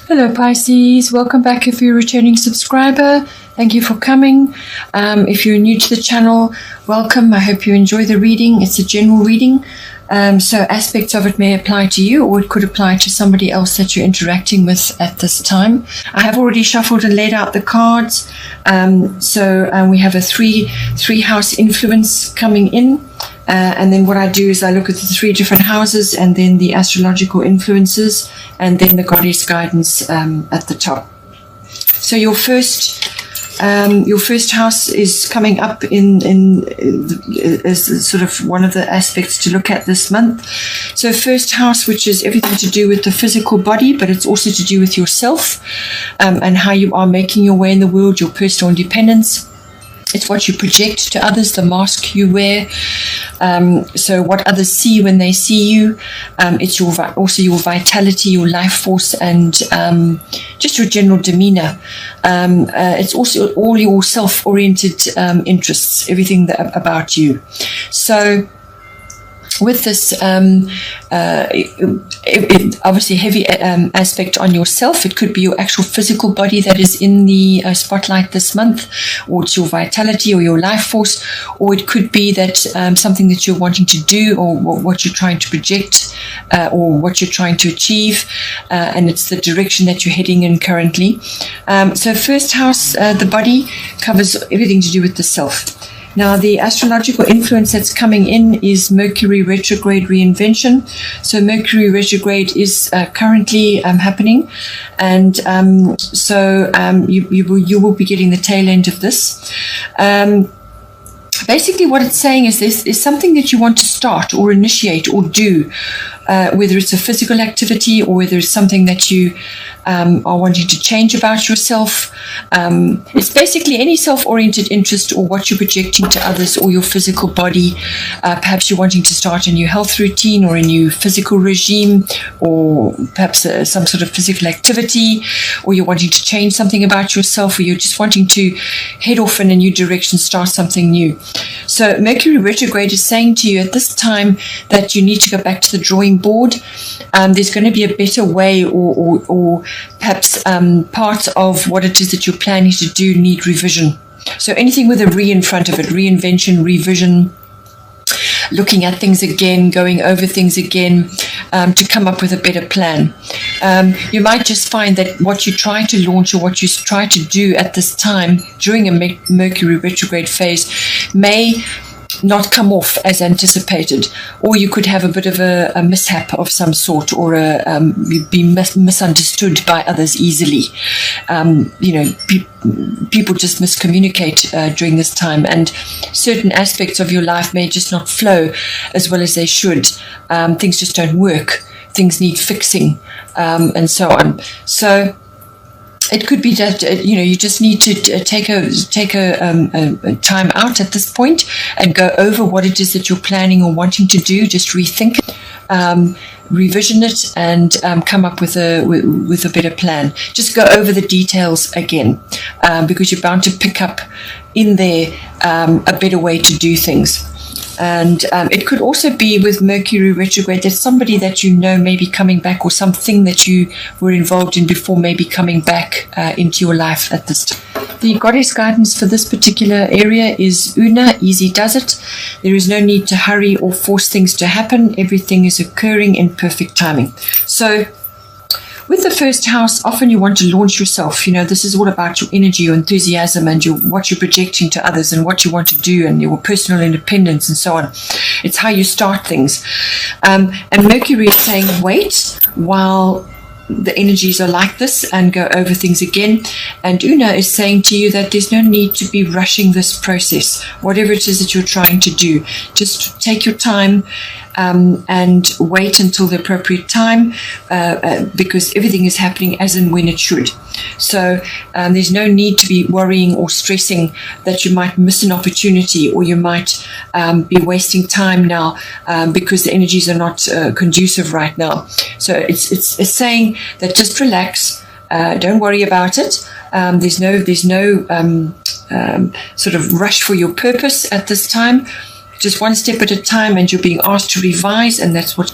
Hello Pisces, welcome back if you're a returning subscriber. Thank you for coming. If you're new to the channel, welcome. I hope you enjoy the reading. It's a general reading, so aspects of it may apply to you, or it could apply to somebody else that you're interacting with at this time. I have already shuffled and laid out the cards. We have a three house influence coming in. And then what I do is I look at the three different houses and then the astrological influences and then the goddess guidance at the top. So your first house is coming up as sort of one of the aspects to look at this month. So first house, which is everything to do with the physical body, but it's also to do with yourself and how you are making your way in the world, your personal independence. It's what you project to others, the mask you wear. So what others see when they see you. It's also your vitality, your life force, and just your general demeanor. It's also all your self-oriented interests, everything about you. So with this obviously heavy aspect on yourself, it could be your actual physical body that is in the spotlight this month, or it's your vitality or your life force, or it could be that something that you're wanting to do, or what you're trying to project, or what you're trying to achieve, and it's the direction that you're heading in currently. So first house, the body, covers everything to do with the self. Now, the astrological influence that's coming in is Mercury retrograde reinvention. So Mercury retrograde is currently happening, and you will be getting the tail end of this. Basically, what it's saying is this is something that you want to start or initiate or do, whether it's a physical activity or whether it's something that you are wanting to change about yourself. It's basically any self-oriented interest or what you're projecting to others or your physical body. Perhaps you're wanting to start a new health routine or a new physical regime, or perhaps some sort of physical activity, or you're wanting to change something about yourself, or you're just wanting to head off in a new direction, start something new. So Mercury retrograde is saying to you at this time that you need to go back to the drawing board. There's going to be a better way, or perhaps parts of what it is that you're planning to do need revision. So anything with a re in front of it, reinvention, revision, looking at things again, going over things again, to come up with a better plan. You might just find that what you try to launch or what you try to do at this time during a Mercury retrograde phase may not come off as anticipated, or you could have a bit of a mishap of some sort, or you'd be misunderstood by others easily. People just miscommunicate during this time, and certain aspects of your life may just not flow as well as they should. Things just don't work. Things need fixing, and so on. So it could be that you just need to take a time out at this point and go over what it is that you're planning or wanting to do. Just rethink it, revision it, and come up with a better plan. Just go over the details again, because you're bound to pick up in there a better way to do things. And it could also be with Mercury retrograde that somebody that you know may be coming back, or something that you were involved in before may be coming back into your life at this time. The goddess guidance for this particular area is Una, easy does it. There is no need to hurry or force things to happen. Everything is occurring in perfect timing. So with the first house, often you want to launch yourself. This is all about your energy, your enthusiasm, and what you're projecting to others and what you want to do, and your personal independence and so on. It's how you start things. And Mercury is saying, wait while the energies are like this and go over things again. And Una is saying to you that there's no need to be rushing this process, whatever it is that you're trying to do. Just take your time and wait until the appropriate time, because everything is happening as and when it should. So there's no need to be worrying or stressing that you might miss an opportunity, or you might be wasting time now because the energies are not conducive right now. So it's saying that just relax, don't worry about it. There's no sort of rush for your purpose at this time. Just one step at a time, and you're being asked to revise, and that's what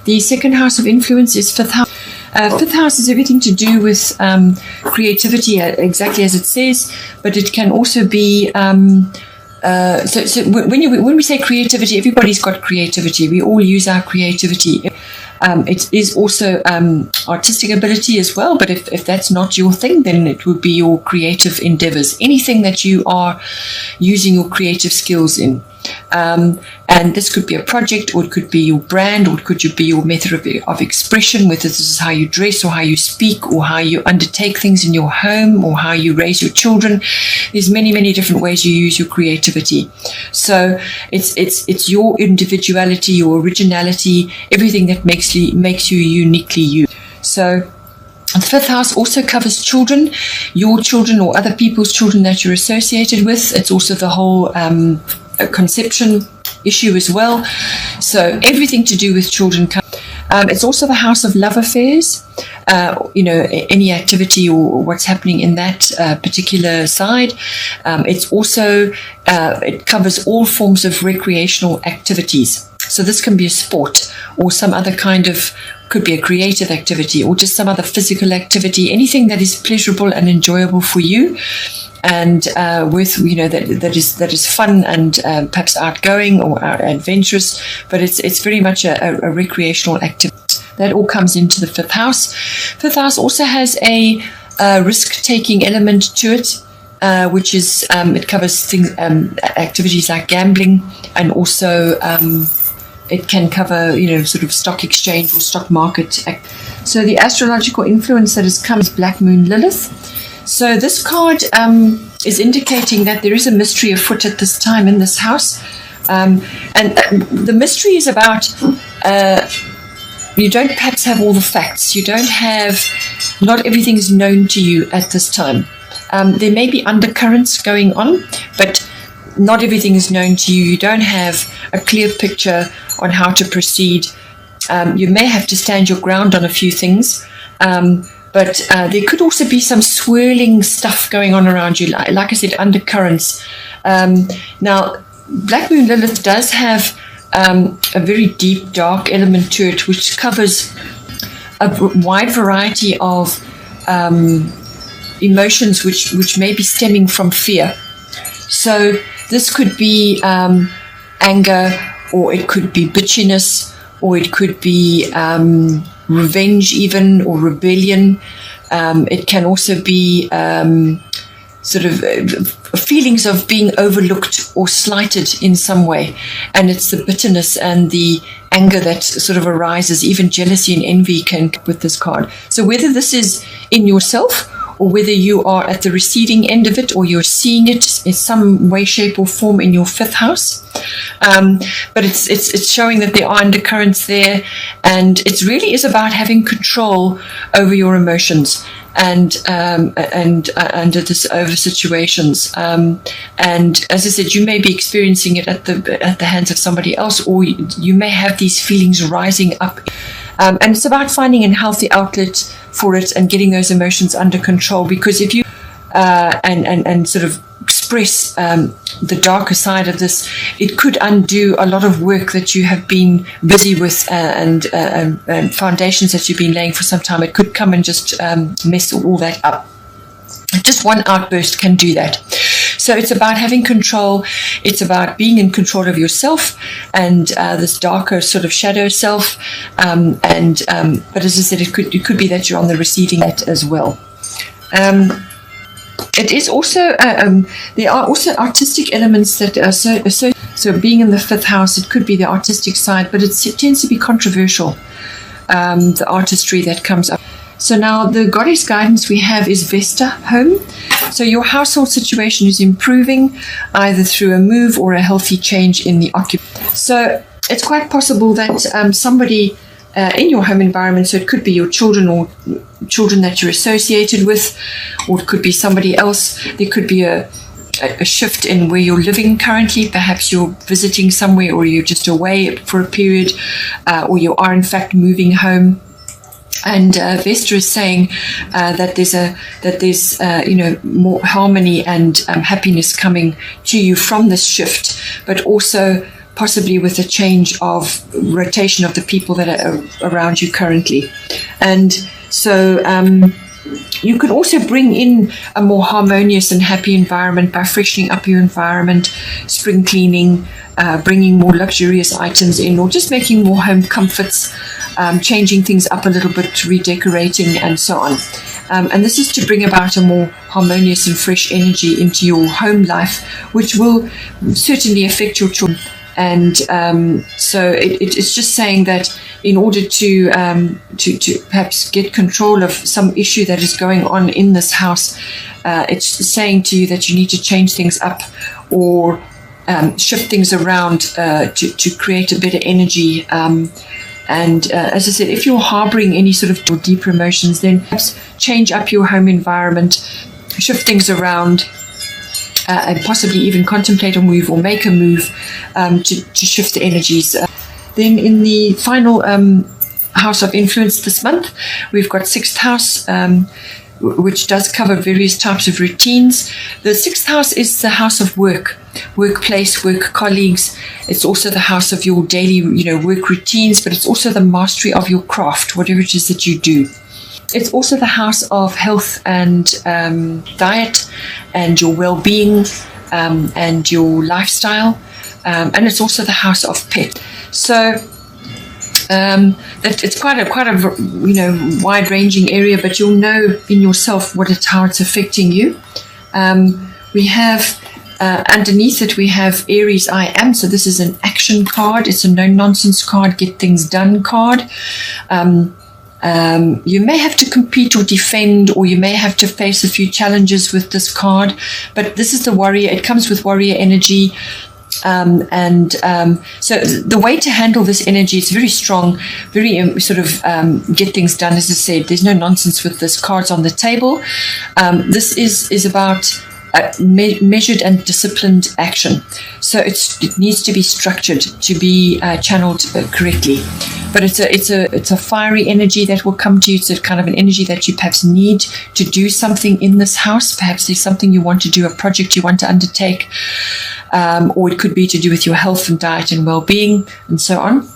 the second house of influence is fifth house. Fifth house is everything to do with creativity, exactly as it says, but it can also be so when we say creativity, everybody's got creativity. We all use our creativity. It is also artistic ability as well, but if that's not your thing, then it would be your creative endeavors, anything that you are using your creative skills in. And this could be a project, or it could be your brand, or it could be your method of expression, whether this is how you dress or how you speak or how you undertake things in your home or how you raise your children. There's many different ways you use your creativity. So it's your individuality, your originality, everything that makes you uniquely you. So the fifth house also covers children, your children or other people's children that you're associated with. It's also the whole conception issue as well. So everything to do with children. It's also the house of love affairs, any activity or what's happening in that particular side. It's also, it covers all forms of recreational activities. So this can be a sport or some other kind of, could be a creative activity or just some other physical activity, anything that is pleasurable and enjoyable for you. And with that is fun and perhaps outgoing or adventurous, but it's very much a recreational activity. That all comes into the fifth house. Fifth house also has a risk-taking element to it, which is it covers things, activities like gambling, and also it can cover sort of stock exchange or stock market. So the astrological influence that has come is Black Moon Lilith. So this card is indicating that there is a mystery afoot at this time in this house. And the mystery is about you don't perhaps have all the facts. You don't have, not everything is known to you at this time. There may be undercurrents going on, but not everything is known to you. You don't have a clear picture on how to proceed. You may have to stand your ground on a few things. But there could also be some swirling stuff going on around you, like I said, undercurrents. Now, Black Moon Lilith does have a very deep, dark element to it, which covers a wide variety of emotions which may be stemming from fear. So this could be anger, or it could be bitchiness, or it could be revenge even, or rebellion. It can also be sort of feelings of being overlooked or slighted in some way. And it's the bitterness and the anger that sort of arises, even jealousy and envy can come with this card. So whether this is in yourself, or whether you are at the receiving end of it, or you're seeing it in some way, shape, or form in your fifth house. But it's showing that there are undercurrents there, and it really is about having control over your emotions and under this over situations. And as I said, you may be experiencing it at the hands of somebody else, or you may have these feelings rising up. And it's about finding a healthy outlet for it and getting those emotions under control. Because if you and sort of express the darker side of this, it could undo a lot of work that you have been busy with and foundations that you've been laying for some time. It could come and just mess all that up. Just one outburst can do that. So it's about having control. It's about being in control of yourself and this darker sort of shadow self. But as I said, it could be that you're on the receiving end as well. It is also there are also artistic elements that are so being in the fifth house. It could be the artistic side, but it tends to be controversial. The artistry that comes up. So now the goddess guidance we have is Vesta, home. So your household situation is improving either through a move or a healthy change in the occupation. So it's quite possible that somebody in your home environment, so it could be your children or children that you're associated with, or it could be somebody else. There could be a shift in where you're living currently. Perhaps you're visiting somewhere, or you're just away for a period, or you are in fact moving home. And Vesta is saying that there's more harmony and happiness coming to you from this shift, but also possibly with a change of rotation of the people that are around you currently. And So you could also bring in a more harmonious and happy environment by freshening up your environment, spring cleaning, bringing more luxurious items in, or just making more home comforts, changing things up a little bit, redecorating, and so on. And this is to bring about a more harmonious and fresh energy into your home life, which will certainly affect your children. And so it's just saying that in order to perhaps get control of some issue that is going on in this house, it's saying to you that you need to change things up or shift things around to create a better energy. And as I said, if you're harboring any sort of deeper emotions, then perhaps change up your home environment, shift things around, and possibly even contemplate a move or make a move to shift the energies. Then in the final house of influence this month, we've got 6th house, which does cover various types of routines. The 6th house is the house of work, workplace, work colleagues. It's also the house of your daily, work routines, but it's also the mastery of your craft, whatever it is that you do. It's also the house of health and diet and your well-being and your lifestyle. And it's also the house of pet. So that it's quite a wide-ranging area, but you'll know in yourself how it's affecting you. We have underneath it, we have Aries I Am. So this is an action card. It's a no-nonsense card, get things done card. You may have to compete or defend, or you may have to face a few challenges with this card, but this is the warrior. It comes with warrior energy. So the way to handle this energy, it's very strong, very get things done. As I said, there's no nonsense with this. Cards on the table. This is about measured and disciplined action. So it needs to be structured, to be channeled correctly. But it's a fiery energy that will come to you. It's a kind of an energy that you perhaps need to do something in this house. Perhaps there's something you want to do, a project you want to undertake, or it could be to do with your health and diet and well-being and so on.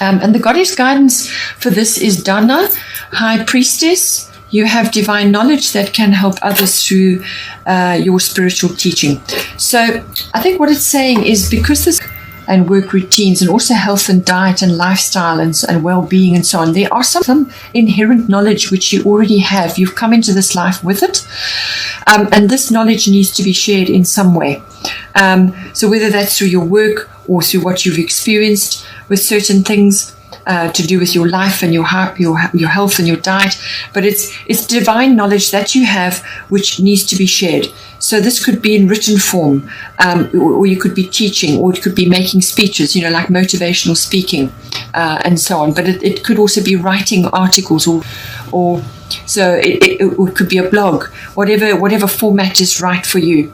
And the goddess guidance for this is Dana, High Priestess. You have divine knowledge that can help others through your spiritual teaching. So I think what it's saying is, because this and work routines and also health and diet and lifestyle and well-being and so on, there are some inherent knowledge which you already have. You've come into this life with it. And this knowledge needs to be shared in some way. So whether that's through your work or through what you've experienced with certain things, to do with your life and your health and your diet, but it's divine knowledge that you have which needs to be shared. So this could be in written form, or you could be teaching, or it could be making speeches, like motivational speaking, and so on. But it could also be writing articles, or so it could be a blog, whatever format is right for you.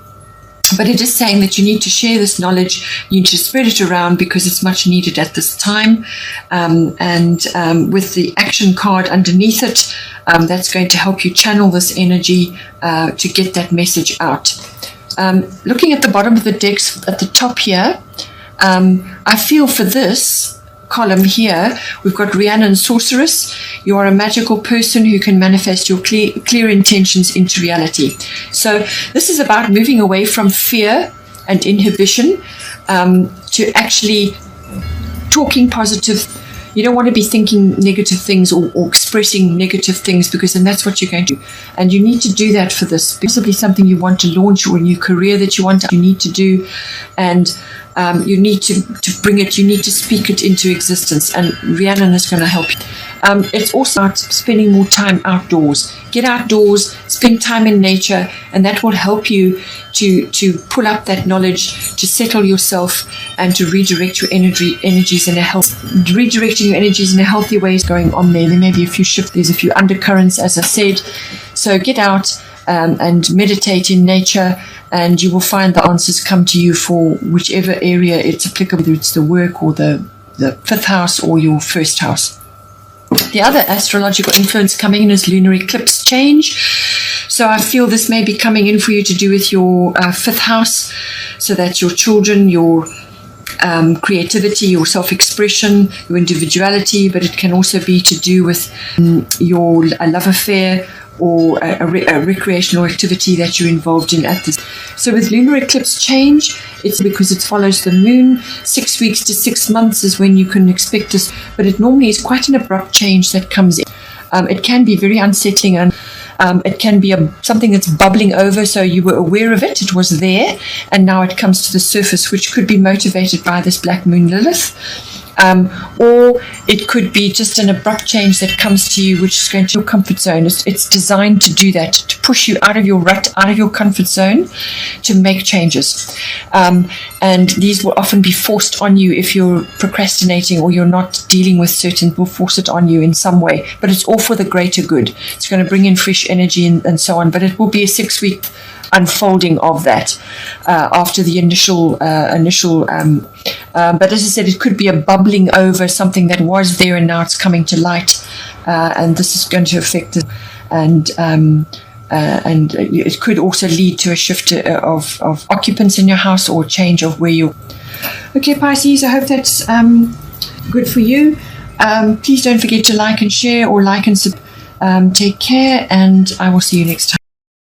But it is saying that you need to share this knowledge, you need to spread it around because it's much needed at this time. With the action card underneath it, that's going to help you channel this energy to get that message out. Looking at the bottom of the decks at the top here, I feel for this column here, we've got Rhiannon Sorceress. You are a magical person who can manifest your clear intentions into reality. So this is about moving away from fear and inhibition to actually talking positive. You don't want to be thinking negative things or expressing negative things, because then that's what you're going to do. And you need to do that for this. Possibly something you want to launch, or a new career that you need to do. And you need to bring it, you need to speak it into existence. And Rhiannon is going to help you. It's also about spending more time outdoors. Get outdoors, spend time in nature, and that will help you to pull up that knowledge, to settle yourself, and to redirect your energies in a redirecting your energies in a healthy way is going on there. There may be a few shifts, there's a few undercurrents, as I said. So get out and meditate in nature, and you will find the answers come to you for whichever area it's applicable, whether it's the work or the 5th house or your 1st house. The other astrological influence coming in is lunar eclipse change. So I feel this may be coming in for you to do with your 5th house. So that's your children, your creativity, your self-expression, your individuality, but it can also be to do with your love affair or a recreational activity that you're involved in at this. So with lunar eclipse change, it's because it follows the moon. 6 weeks to 6 months is when you can expect this, but it normally is quite an abrupt change that comes in. It can be very unsettling, and it can be something that's bubbling over, so you were aware of it, it was there, and now it comes to the surface, which could be motivated by this black moon Lilith. Or it could be just an abrupt change that comes to you, which is going to your comfort zone. It's designed to do that, to push you out of your rut, out of your comfort zone, to make changes. And these will often be forced on you if you're procrastinating or you're not dealing with certain, will force it on you in some way. But it's all for the greater good. It's going to bring in fresh energy and so on. But it will be a 6-week unfolding of that after the initial but as I said, it could be a bubbling over something that was there and now it's coming to light, and this is going to affect it, and it could also lead to a shift of occupants in your house or change of where you're. Okay, Pisces, I hope that's good for you. Please don't forget to like and share, or like and take care, and I will see you next time.